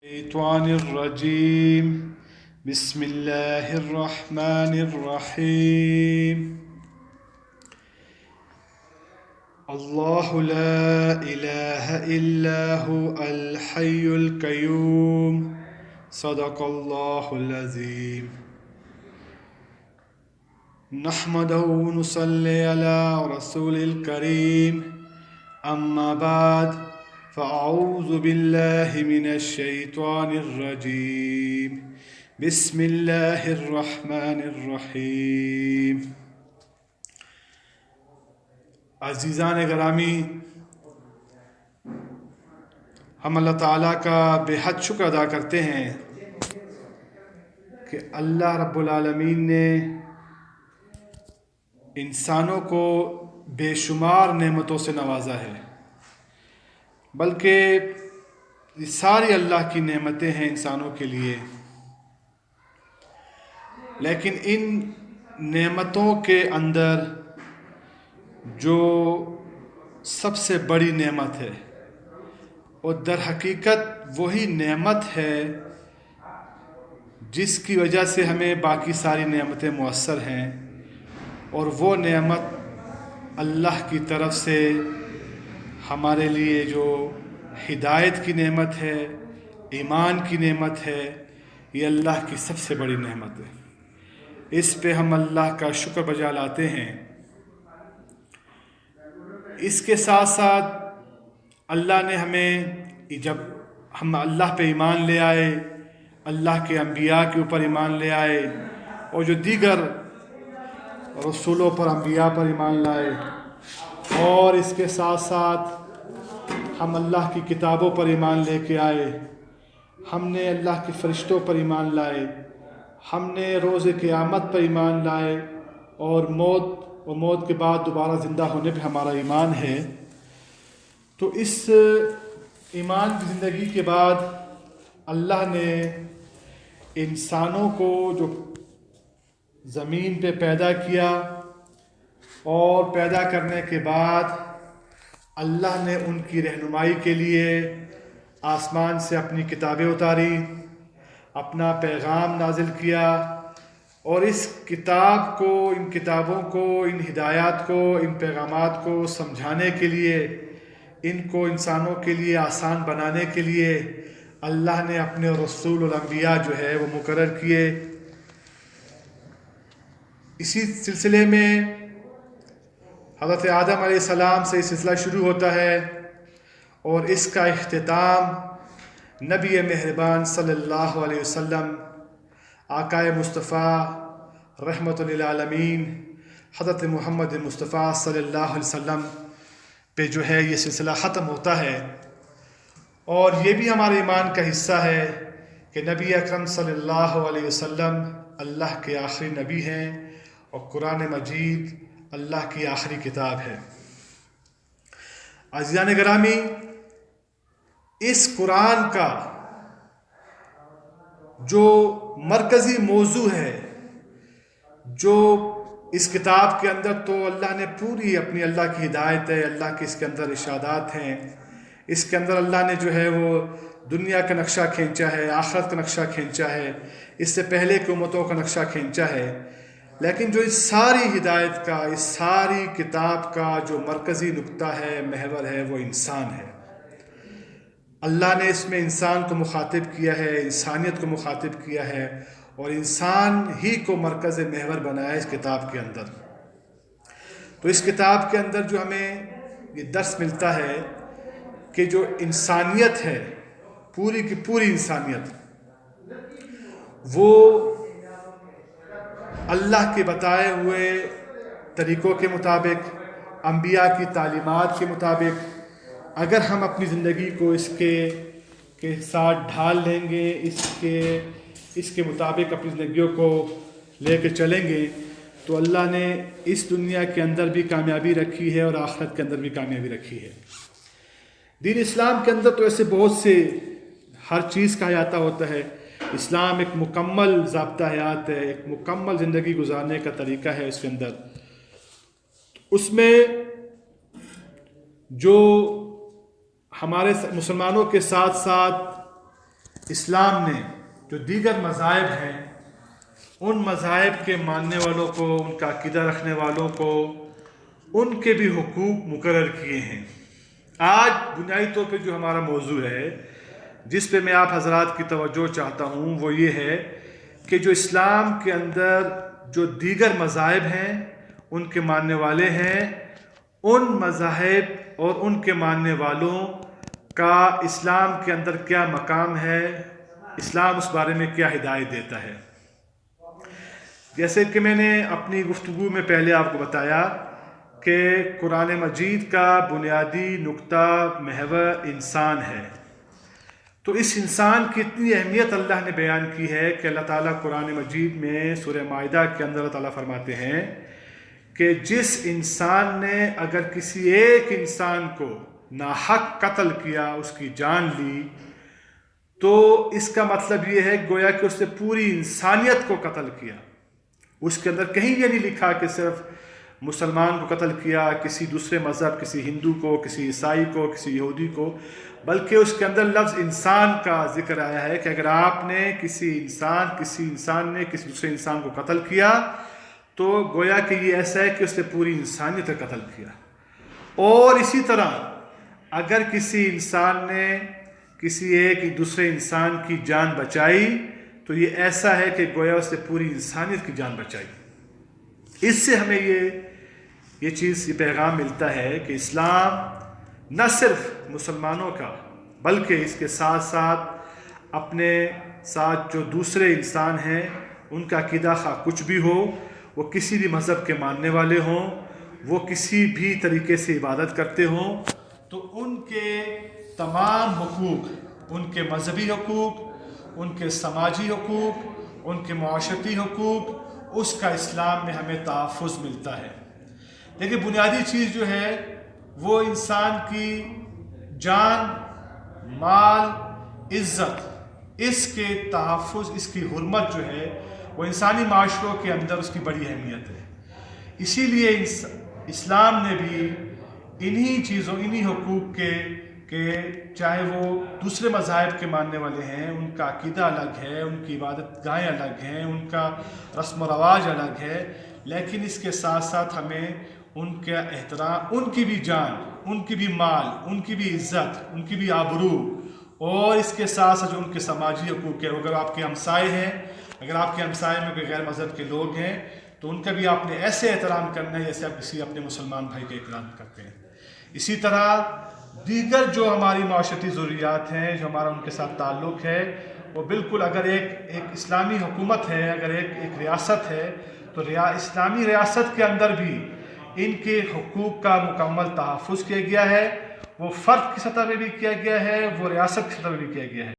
الشيطان الرجيم بسم الله الرحمن الرحيم الله لا إله إلا هو الحي القيوم صدق الله العظيم نحمده ونصلي على رسول الكريم أما بعد فأعوذ بالله من الشيطان الرجيم بسم الله الرحمن الرحیم۔ عزیزان گرامی، ہم اللہ تعالیٰ کا بے حد شکر ادا کرتے ہیں کہ اللہ رب العالمین نے انسانوں کو بے شمار نعمتوں سے نوازا ہے، بلکہ یہ ساری اللہ کی نعمتیں ہیں انسانوں کے لیے، لیکن ان نعمتوں کے اندر جو سب سے بڑی نعمت ہے اور در حقیقت وہی نعمت ہے جس کی وجہ سے ہمیں باقی ساری نعمتیں میسر ہیں، اور وہ نعمت اللہ کی طرف سے ہمارے لیے جو ہدایت کی نعمت ہے، ایمان کی نعمت ہے، یہ اللہ کی سب سے بڑی نعمت ہے۔ اس پہ ہم اللہ کا شکر بجا لاتے ہیں۔ اس کے ساتھ ساتھ اللہ نے ہمیں، جب ہم اللہ پہ ایمان لے آئے، اللہ کے انبیاء کے اوپر ایمان لے آئے، اور جو دیگر رسولوں پر، انبیاء پر ایمان لائے، اور اس کے ساتھ ساتھ ہم اللہ کی کتابوں پر ایمان لے کے آئے، ہم نے اللہ کے فرشتوں پر ایمان لائے، ہم نے روز قیامت پر ایمان لائے، اور موت کے بعد دوبارہ زندہ ہونے پہ ہمارا ایمان ہے، تو اس ایمان کی زندگی کے بعد اللہ نے انسانوں کو جو زمین پہ پیدا کیا، اور پیدا کرنے کے بعد اللہ نے ان کی رہنمائی کے لیے آسمان سے اپنی کتابیں اتاری، اپنا پیغام نازل کیا، اور اس کتاب کو، ان کتابوں کو، ان ہدایات کو، ان پیغامات کو سمجھانے کے لیے، ان کو انسانوں کے لیے آسان بنانے کے لیے اللہ نے اپنے رسول الانبیاء جو ہے وہ مقرر کیے۔ اسی سلسلے میں حضرت آدم علیہ السلام سے یہ سلسلہ شروع ہوتا ہے، اور اس کا اختتام نبی مہربان صلی اللہ علیہ وسلم، آقا مصطفیٰ رحمۃ للعالمین حضرت محمد مصطفیٰ صلی اللہ علیہ وسلم پہ جو ہے یہ سلسلہ ختم ہوتا ہے۔ اور یہ بھی ہمارے ایمان کا حصہ ہے کہ نبی اکرم صلی اللہ علیہ وسلم اللہ کے آخری نبی ہیں، اور قرآن مجید اللہ کی آخری کتاب ہے۔ عزیزان گرامی، اس قرآن کا جو مرکزی موضوع ہے، جو اس کتاب کے اندر تو اللہ نے پوری اپنی اللہ کی ہدایت ہے، اللہ کے اس کے اندر ارشادات ہیں، اس کے اندر اللہ نے جو ہے وہ دنیا کا نقشہ کھینچا ہے، آخرت کا نقشہ کھینچا ہے، اس سے پہلے کی امتوں کا نقشہ کھینچا ہے، لیکن جو اس ساری ہدایت کا، اس ساری کتاب کا جو مرکزی نقطہ ہے، محور ہے، وہ انسان ہے۔ اللہ نے اس میں انسان کو مخاطب کیا ہے، انسانیت کو مخاطب کیا ہے، اور انسان ہی کو مرکز محور بنایا اس کتاب کے اندر۔ تو اس کتاب کے اندر جو ہمیں یہ درس ملتا ہے کہ جو انسانیت ہے، پوری کی پوری انسانیت، وہ اللہ کے بتائے ہوئے طریقوں کے مطابق، انبیاء کی تعلیمات کے مطابق اگر ہم اپنی زندگی کو اس کے ساتھ ڈھال لیں گے، اس کے مطابق اپنی زندگیوں کو لے کے چلیں گے، تو اللہ نے اس دنیا کے اندر بھی کامیابی رکھی ہے، اور آخرت کے اندر بھی کامیابی رکھی ہے۔ دین اسلام کے اندر تو ایسے بہت سے ہر چیز کا احاطہ ہوتا ہے۔ اسلام ایک مکمل ضابطہ حیات ہے، ایک مکمل زندگی گزارنے کا طریقہ ہے۔ اس کے اندر اس میں جو ہمارے مسلمانوں کے ساتھ ساتھ اسلام نے جو دیگر مذاہب ہیں ان مذاہب کے ماننے والوں کو، ان کا عقیدہ رکھنے والوں کو ان کے بھی حقوق مقرر کیے ہیں۔ آج بنیادی طور پہ جو ہمارا موضوع ہے جس پہ میں آپ حضرات کی توجہ چاہتا ہوں وہ یہ ہے کہ جو اسلام کے اندر جو دیگر مذاہب ہیں ان کے ماننے والے ہیں، ان مذاہب اور ان کے ماننے والوں کا اسلام کے اندر کیا مقام ہے، اسلام اس بارے میں کیا ہدایت دیتا ہے۔ جیسے کہ میں نے اپنی گفتگو میں پہلے آپ کو بتایا کہ قرآن مجید کا بنیادی نقطہ محور انسان ہے، تو اس انسان کی اتنی اہمیت اللہ نے بیان کی ہے کہ اللہ تعالیٰ قرآن مجید میں سورہ مائدہ کے اندر اللہ تعالیٰ فرماتے ہیں کہ جس انسان نے اگر کسی ایک انسان کو ناحق قتل کیا، اس کی جان لی، تو اس کا مطلب یہ ہے گویا کہ اس نے پوری انسانیت کو قتل کیا۔ اس کے اندر کہیں یہ نہیں لکھا کہ صرف مسلمان کو قتل کیا، کسی دوسرے مذہب، کسی ہندو کو، کسی عیسائی کو، کسی یہودی کو، بلکہ اس کے اندر لفظ انسان کا ذکر آیا ہے کہ اگر آپ نے کسی انسان نے کسی دوسرے انسان کو قتل کیا تو گویا کہ یہ ایسا ہے کہ اس نے پوری انسانیت کو قتل کیا۔ اور اسی طرح اگر کسی انسان نے کسی ایک دوسرے انسان کی جان بچائی تو یہ ایسا ہے کہ گویا اس نے پوری انسانیت کی جان بچائی۔ اس سے ہمیں یہ پیغام ملتا ہے کہ اسلام نہ صرف مسلمانوں کا بلکہ اس کے ساتھ ساتھ اپنے ساتھ جو دوسرے انسان ہیں ان کا عقیدہ خواہ کچھ بھی ہو، وہ کسی بھی مذہب کے ماننے والے ہوں، وہ کسی بھی طریقے سے عبادت کرتے ہوں، تو ان کے تمام حقوق، ان کے مذہبی حقوق، ان کے سماجی حقوق، ان کے معاشرتی حقوق، اس کا اسلام میں ہمیں تحفظ ملتا ہے۔ لیکن بنیادی چیز جو ہے وہ انسان کی جان، مال، عزت، اس کے تحفظ، اس کی حرمت جو ہے وہ انسانی معاشروں کے اندر اس کی بڑی اہمیت ہے۔ اسی لیے اسلام نے بھی انہی چیزوں، انہی حقوق کہ چاہے وہ دوسرے مذاہب کے ماننے والے ہیں، ان کا عقیدہ الگ ہے، ان کی عبادت گاہیں الگ ہیں، ان کا رسم و رواج الگ ہے، لیکن اس کے ساتھ ساتھ ہمیں ان کا احترام، ان کی بھی جان، ان کی بھی مال، ان کی بھی عزت، ان کی بھی آبرو، اور اس کے ساتھ ساتھ جو ان کے سماجی حقوق ہے، اگر آپ کے ہمسائے ہیں، اگر آپ کے ہمسائے میں کوئی غیر مذہب کے لوگ ہیں تو ان کا بھی آپ نے ایسے احترام کرنا ہے جیسے آپ کسی اپنے مسلمان بھائی کا احترام کرتے ہیں۔ اسی طرح دیگر جو ہماری معاشرتی ضروریات ہیں، جو ہمارا ان کے ساتھ تعلق ہے، وہ بالکل اگر ایک اسلامی حکومت ہے، اگر ایک ریاست ہے تو اسلامی ریاست کے اندر بھی ان کے حقوق کا مکمل تحفظ کیا گیا ہے، وہ فرد کی سطح پہ بھی کیا گیا ہے، وہ ریاست کی سطح پہ بھی کیا گیا ہے۔